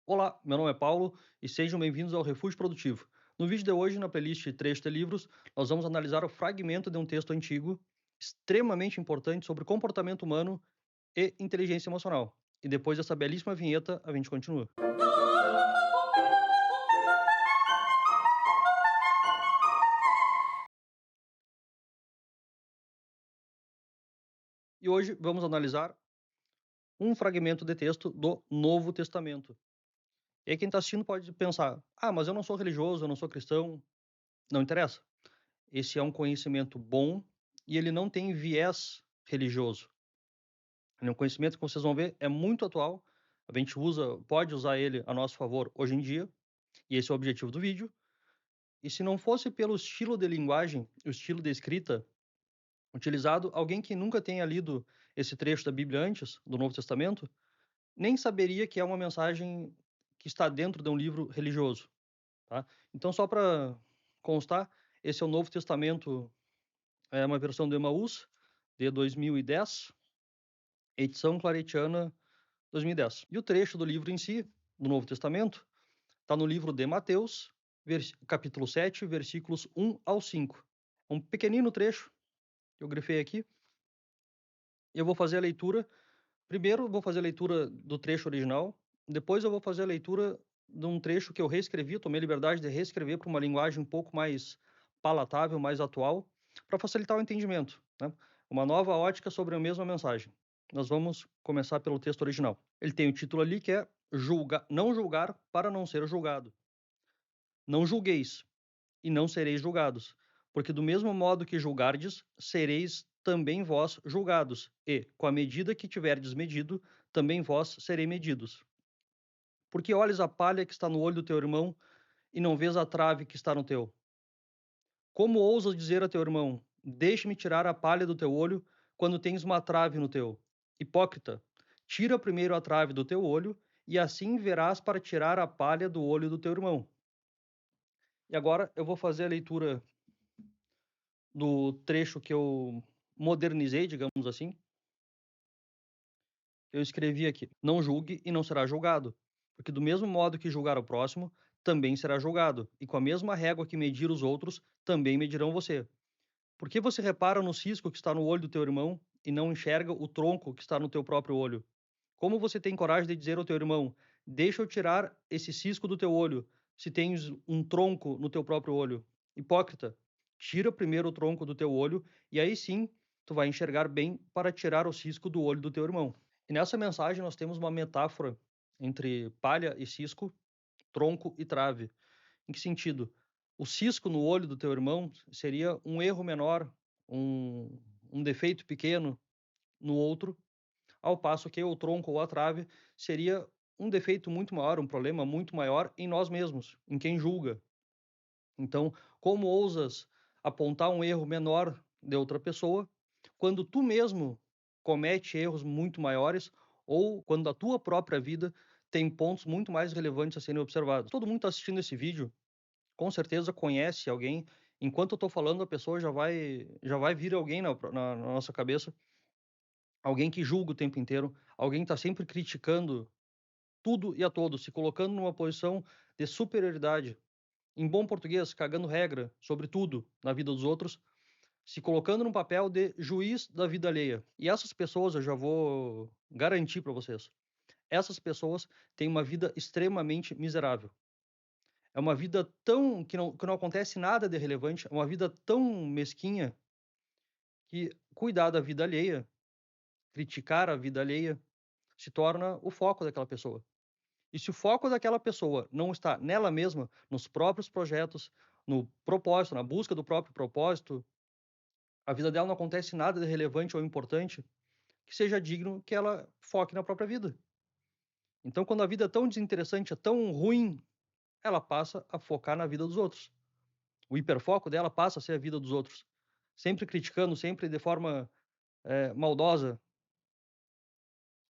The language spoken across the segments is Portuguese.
Olá, meu nome é Paulo e sejam bem-vindos ao Refúgio Produtivo. No vídeo de hoje, na playlist Trecho de Livros, nós vamos analisar o fragmento de um texto antigo extremamente importante sobre comportamento humano e inteligência emocional. E depois dessa belíssima vinheta, a gente continua. E hoje vamos analisar um fragmento de texto do Novo Testamento. E aí quem está assistindo pode pensar, mas eu não sou religioso, eu não sou cristão. Não interessa. Esse é um conhecimento bom e ele não tem viés religioso. É um conhecimento que vocês vão ver é muito atual. A gente pode usar ele a nosso favor hoje em dia, e esse é o objetivo do vídeo. E se não fosse pelo estilo de linguagem, o estilo de escrita utilizado, alguém que nunca tenha lido esse trecho da Bíblia antes, do Novo Testamento, nem saberia que é uma mensagem que está dentro de um livro religioso, tá? Então, só para constar, esse é o Novo Testamento, é uma versão do Emaús, de 2010, edição claretiana 2010. E o trecho do livro em si, do Novo Testamento, está no livro de Mateus, capítulo 7, versículos 1 ao 5. Um pequenino trecho que eu grifei aqui. Eu vou fazer a leitura. Primeiro, vou fazer a leitura do trecho original. Depois, eu vou fazer a leitura de um trecho que eu reescrevi. Tomei a liberdade de reescrever para uma linguagem um pouco mais palatável, mais atual, para facilitar o entendimento, né? Uma nova ótica sobre a mesma mensagem. Nós vamos começar pelo texto original. Ele tem o título ali que é não julgar para não ser julgado. Não julgueis, e não sereis julgados, porque do mesmo modo que julgardes, sereis também vós julgados, e, com a medida que tiverdes medido, também vós sereis medidos. Porque olhes a palha que está no olho do teu irmão, e não vês a trave que está no teu? Como ousas dizer a teu irmão, deixe-me tirar a palha do teu olho, quando tens uma trave no teu? Hipócrita, tira primeiro a trave do teu olho, e assim verás para tirar a palha do olho do teu irmão. E agora eu vou fazer a leitura do trecho que eu modernizei, digamos assim. Eu escrevi aqui: não julgue e não será julgado, porque do mesmo modo que julgar o próximo, também será julgado, e com a mesma régua que medir os outros, também medirão você. Por que você repara no cisco que está no olho do teu irmão e não enxerga o tronco que está no teu próprio olho? Como você tem coragem de dizer ao teu irmão: deixa eu tirar esse cisco do teu olho, se tens um tronco no teu próprio olho? Hipócrita, tira primeiro o tronco do teu olho, e aí sim tu vai enxergar bem para tirar o cisco do olho do teu irmão. E nessa mensagem nós temos uma metáfora entre palha e cisco, tronco e trave. Em que sentido? O cisco no olho do teu irmão seria um erro menor, um, um defeito pequeno no outro, ao passo que o tronco ou a trave seria um defeito muito maior, um problema muito maior em nós mesmos, em quem julga. Então, como ousas apontar um erro menor de outra pessoa, quando tu mesmo comete erros muito maiores ou quando a tua própria vida tem pontos muito mais relevantes a serem observados? Todo mundo está assistindo esse vídeo, com certeza conhece alguém. Enquanto eu estou falando, a pessoa já vai vir alguém na nossa cabeça, alguém que julga o tempo inteiro, alguém que está sempre criticando tudo e a todos, se colocando numa posição de superioridade, em bom português, cagando regra sobre tudo na vida dos outros, se colocando num papel de juiz da vida alheia. E essas pessoas, eu já vou garantir para vocês, essas pessoas têm uma vida extremamente miserável. É uma vida tão que não acontece nada de relevante, é uma vida tão mesquinha que cuidar da vida alheia, criticar a vida alheia, se torna o foco daquela pessoa. E se o foco daquela pessoa não está nela mesma, nos próprios projetos, no propósito, na busca do próprio propósito, a vida dela não acontece nada de relevante ou importante que seja digno que ela foque na própria vida. Então, quando a vida é tão desinteressante, é tão ruim, ela passa a focar na vida dos outros. O hiperfoco dela passa a ser a vida dos outros. Sempre criticando, sempre de forma maldosa,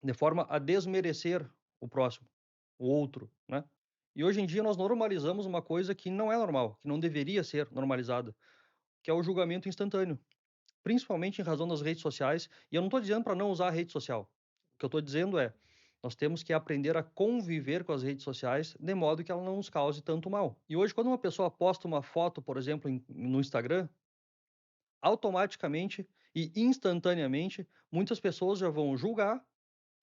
de forma a desmerecer o próximo, o outro, né? E hoje em dia nós normalizamos uma coisa que não é normal, que não deveria ser normalizada, que é o julgamento instantâneo, principalmente em razão das redes sociais. E eu não estou dizendo para não usar a rede social. O que eu estou dizendo é, Nós temos que aprender a conviver com as redes sociais de modo que ela não nos cause tanto mal. E hoje, quando uma pessoa posta uma foto, por exemplo, no Instagram, automaticamente e instantaneamente, muitas pessoas já vão julgar.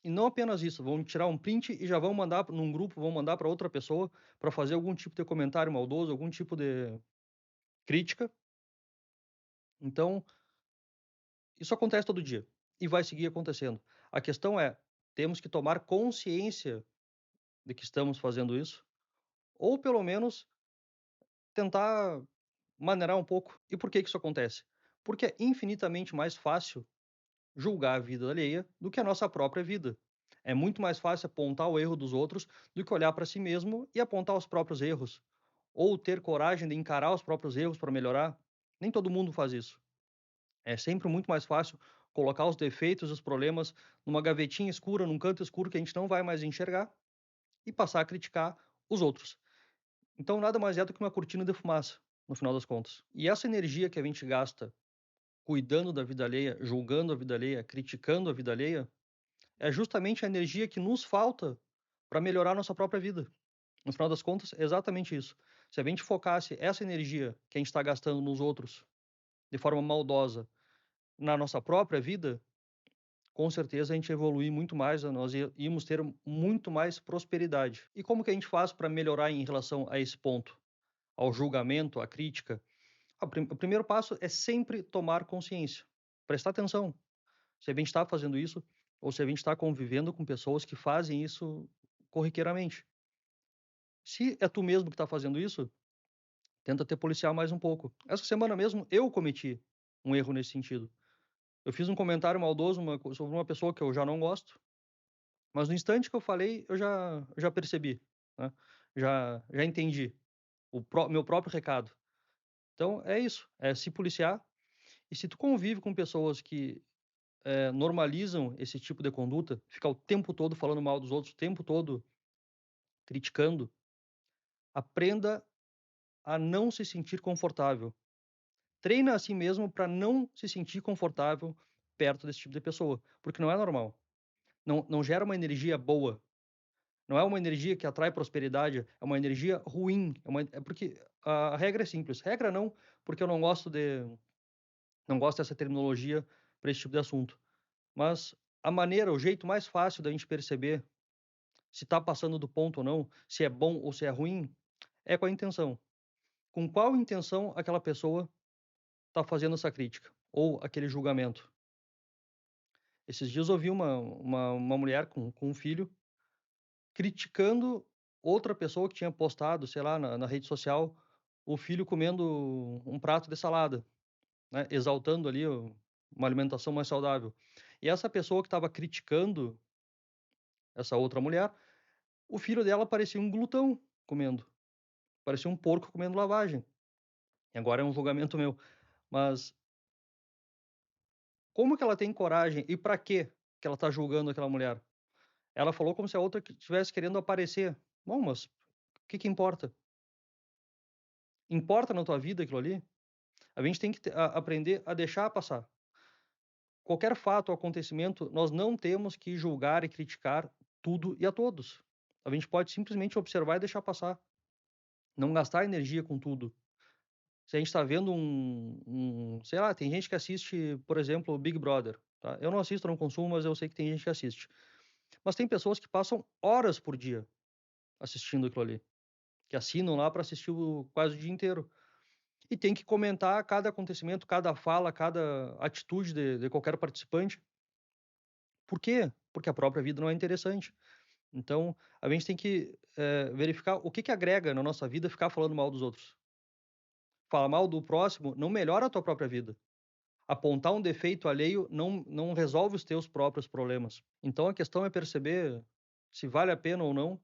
E não apenas isso, vão tirar um print e já vão mandar num grupo, vão mandar para outra pessoa para fazer algum tipo de comentário maldoso, algum tipo de crítica. Então, isso acontece todo dia e vai seguir acontecendo. A questão é, temos que tomar consciência de que estamos fazendo isso, ou pelo menos tentar maneirar um pouco. E por que que isso acontece? Porque é infinitamente mais fácil julgar a vida alheia do que a nossa própria vida. É muito mais fácil apontar o erro dos outros do que olhar para si mesmo e apontar os próprios erros, ou ter coragem de encarar os próprios erros para melhorar. Nem todo mundo faz isso. É sempre muito mais fácil colocar os defeitos, os problemas numa gavetinha escura, num canto escuro que a gente não vai mais enxergar e passar a criticar os outros. Então, nada mais é do que uma cortina de fumaça, no final das contas. E essa energia que a gente gasta cuidando da vida alheia, julgando a vida alheia, criticando a vida alheia, é justamente a energia que nos falta para melhorar nossa própria vida. No final das contas, é exatamente isso. Se a gente focasse essa energia que a gente está gastando nos outros de forma maldosa na nossa própria vida, com certeza a gente ia evoluir muito mais, nós íamos ter muito mais prosperidade. E como que a gente faz para melhorar em relação a esse ponto? Ao julgamento, à crítica? O primeiro passo é sempre tomar consciência, prestar atenção. Se a gente está fazendo isso, ou se a gente está convivendo com pessoas que fazem isso corriqueiramente. Se é tu mesmo que está fazendo isso, tenta te policiar mais um pouco. Essa semana mesmo eu cometi um erro nesse sentido. Eu fiz um comentário maldoso sobre uma pessoa que eu já não gosto, mas no instante que eu falei, eu já percebi, né? Já entendi meu próprio recado. Então é isso, é se policiar. E se tu convive com pessoas que normalizam esse tipo de conduta, ficar o tempo todo falando mal dos outros, o tempo todo criticando, aprenda a não se sentir confortável. Treina a si mesmo para não se sentir confortável perto desse tipo de pessoa, porque não é normal. Não gera uma energia boa. Não é uma energia que atrai prosperidade, é uma energia ruim. É porque a regra é simples. Regra não, porque eu não gosto dessa terminologia para esse tipo de assunto. Mas a maneira, o jeito mais fácil da gente perceber se está passando do ponto ou não, se é bom ou se é ruim, é com a intenção. Com qual intenção aquela pessoa está fazendo essa crítica ou aquele julgamento? Esses dias eu vi uma mulher com um filho criticando outra pessoa que tinha postado, sei lá, na rede social, o filho comendo um prato de salada, né, exaltando ali uma alimentação mais saudável. E essa pessoa que estava criticando essa outra mulher, o filho dela parecia um glutão comendo, parecia um porco comendo lavagem. E agora é um julgamento meu, mas como que ela tem coragem e para quê que ela está julgando aquela mulher? Ela falou como se a outra estivesse querendo aparecer. Bom, mas o que que importa? Importa na tua vida aquilo ali? A gente tem que aprender a deixar passar. Qualquer fato ou acontecimento, nós não temos que julgar e criticar tudo e a todos. A gente pode simplesmente observar e deixar passar. Não gastar energia com tudo. Se a gente está vendo sei lá, tem gente que assiste, por exemplo, o Big Brother. Tá? Eu não assisto, não consumo, mas eu sei que tem gente que assiste. Mas tem pessoas que passam horas por dia assistindo aquilo ali, que assinam lá para assistir quase o dia inteiro. E tem que comentar cada acontecimento, cada fala, cada atitude de qualquer participante. Por quê? Porque a própria vida não é interessante. Então, a gente tem que verificar o que que agrega na nossa vida ficar falando mal dos outros. Falar mal do próximo não melhora a tua própria vida. Apontar um defeito alheio não resolve os teus próprios problemas. Então, a questão é perceber se vale a pena ou não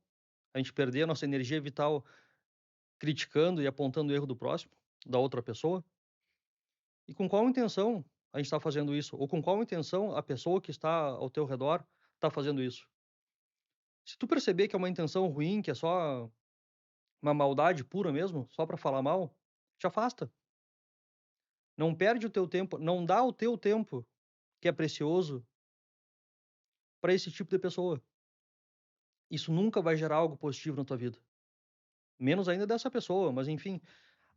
a gente perder a nossa energia vital criticando e apontando o erro do próximo, da outra pessoa, e com qual intenção a gente está fazendo isso, ou com qual intenção a pessoa que está ao teu redor está fazendo isso. Se tu perceber que é uma intenção ruim, que é só uma maldade pura mesmo, só para falar mal, te afasta. Não perde o teu tempo, não dá o teu tempo, que é precioso, para esse tipo de pessoa. isso nunca vai gerar algo positivo na tua vida. Menos ainda dessa pessoa, mas enfim,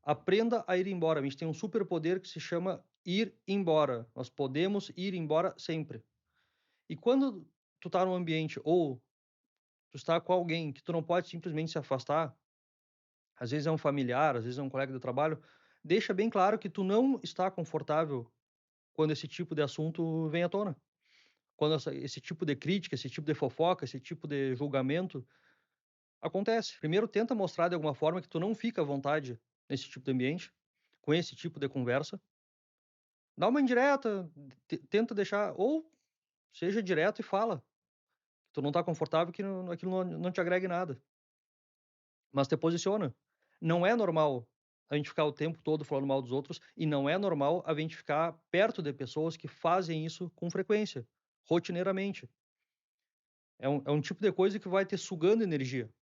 aprenda a ir embora. A gente tem um superpoder que se chama ir embora. Nós podemos ir embora sempre. E quando tu tá num ambiente ou tu está com alguém que tu não pode simplesmente se afastar, às vezes é um familiar, às vezes é um colega de trabalho, deixa bem claro que tu não está confortável quando esse tipo de assunto vem à tona. Quando esse tipo de crítica, esse tipo de fofoca, esse tipo de julgamento acontece. Primeiro tenta mostrar de alguma forma que tu não fica à vontade nesse tipo de ambiente, com esse tipo de conversa. Dá uma indireta, tenta deixar ou seja direto e fala. Tu não tá confortável que aquilo não te agregue nada, mas te posiciona. Não é normal a gente ficar o tempo todo falando mal dos outros e não é normal a gente ficar perto de pessoas que fazem isso com frequência, rotineiramente. É um tipo de coisa que vai te sugando energia,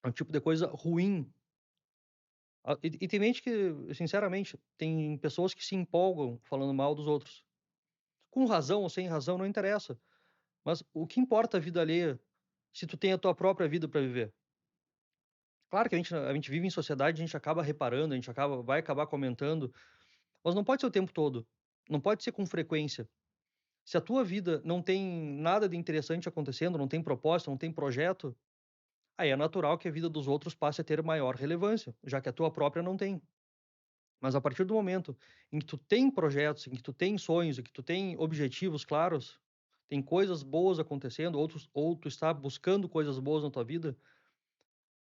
é um tipo de coisa ruim. E tem gente que, sinceramente, tem pessoas que se empolgam falando mal dos outros. Com razão ou sem razão, não interessa. Mas o que importa a vida alheia, se tu tem a tua própria vida para viver? Claro que a gente vive em sociedade, a gente acaba reparando, a gente vai acabar comentando, mas não pode ser o tempo todo. Não pode ser com frequência. Se a tua vida não tem nada de interessante acontecendo, não tem propósito, não tem projeto, aí é natural que a vida dos outros passe a ter maior relevância, já que a tua própria não tem. Mas a partir do momento em que tu tem projetos, em que tu tem sonhos, em que tu tem objetivos claros, tem coisas boas acontecendo, ou tu está buscando coisas boas na tua vida,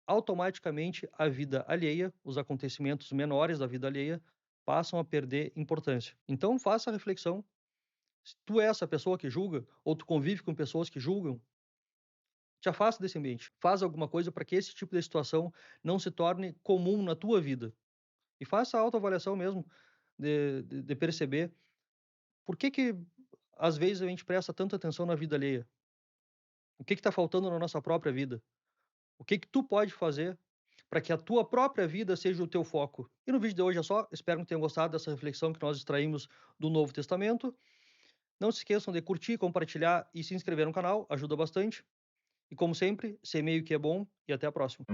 automaticamente a vida alheia, os acontecimentos menores da vida alheia, passam a perder importância. Então faça a reflexão. Se tu é essa pessoa que julga, ou tu convive com pessoas que julgam, te afasta desse ambiente. Faz alguma coisa para que esse tipo de situação não se torne comum na tua vida. E faça a autoavaliação mesmo, de perceber por que que às vezes a gente presta tanta atenção na vida alheia. O que está faltando na nossa própria vida? O que que tu pode fazer para que a tua própria vida seja o teu foco? E no vídeo de hoje é só. Espero que tenham gostado dessa reflexão que nós extraímos do Novo Testamento. Não se esqueçam de curtir, compartilhar e se inscrever no canal, ajuda bastante. E como sempre, semeie o que é bom e até a próxima.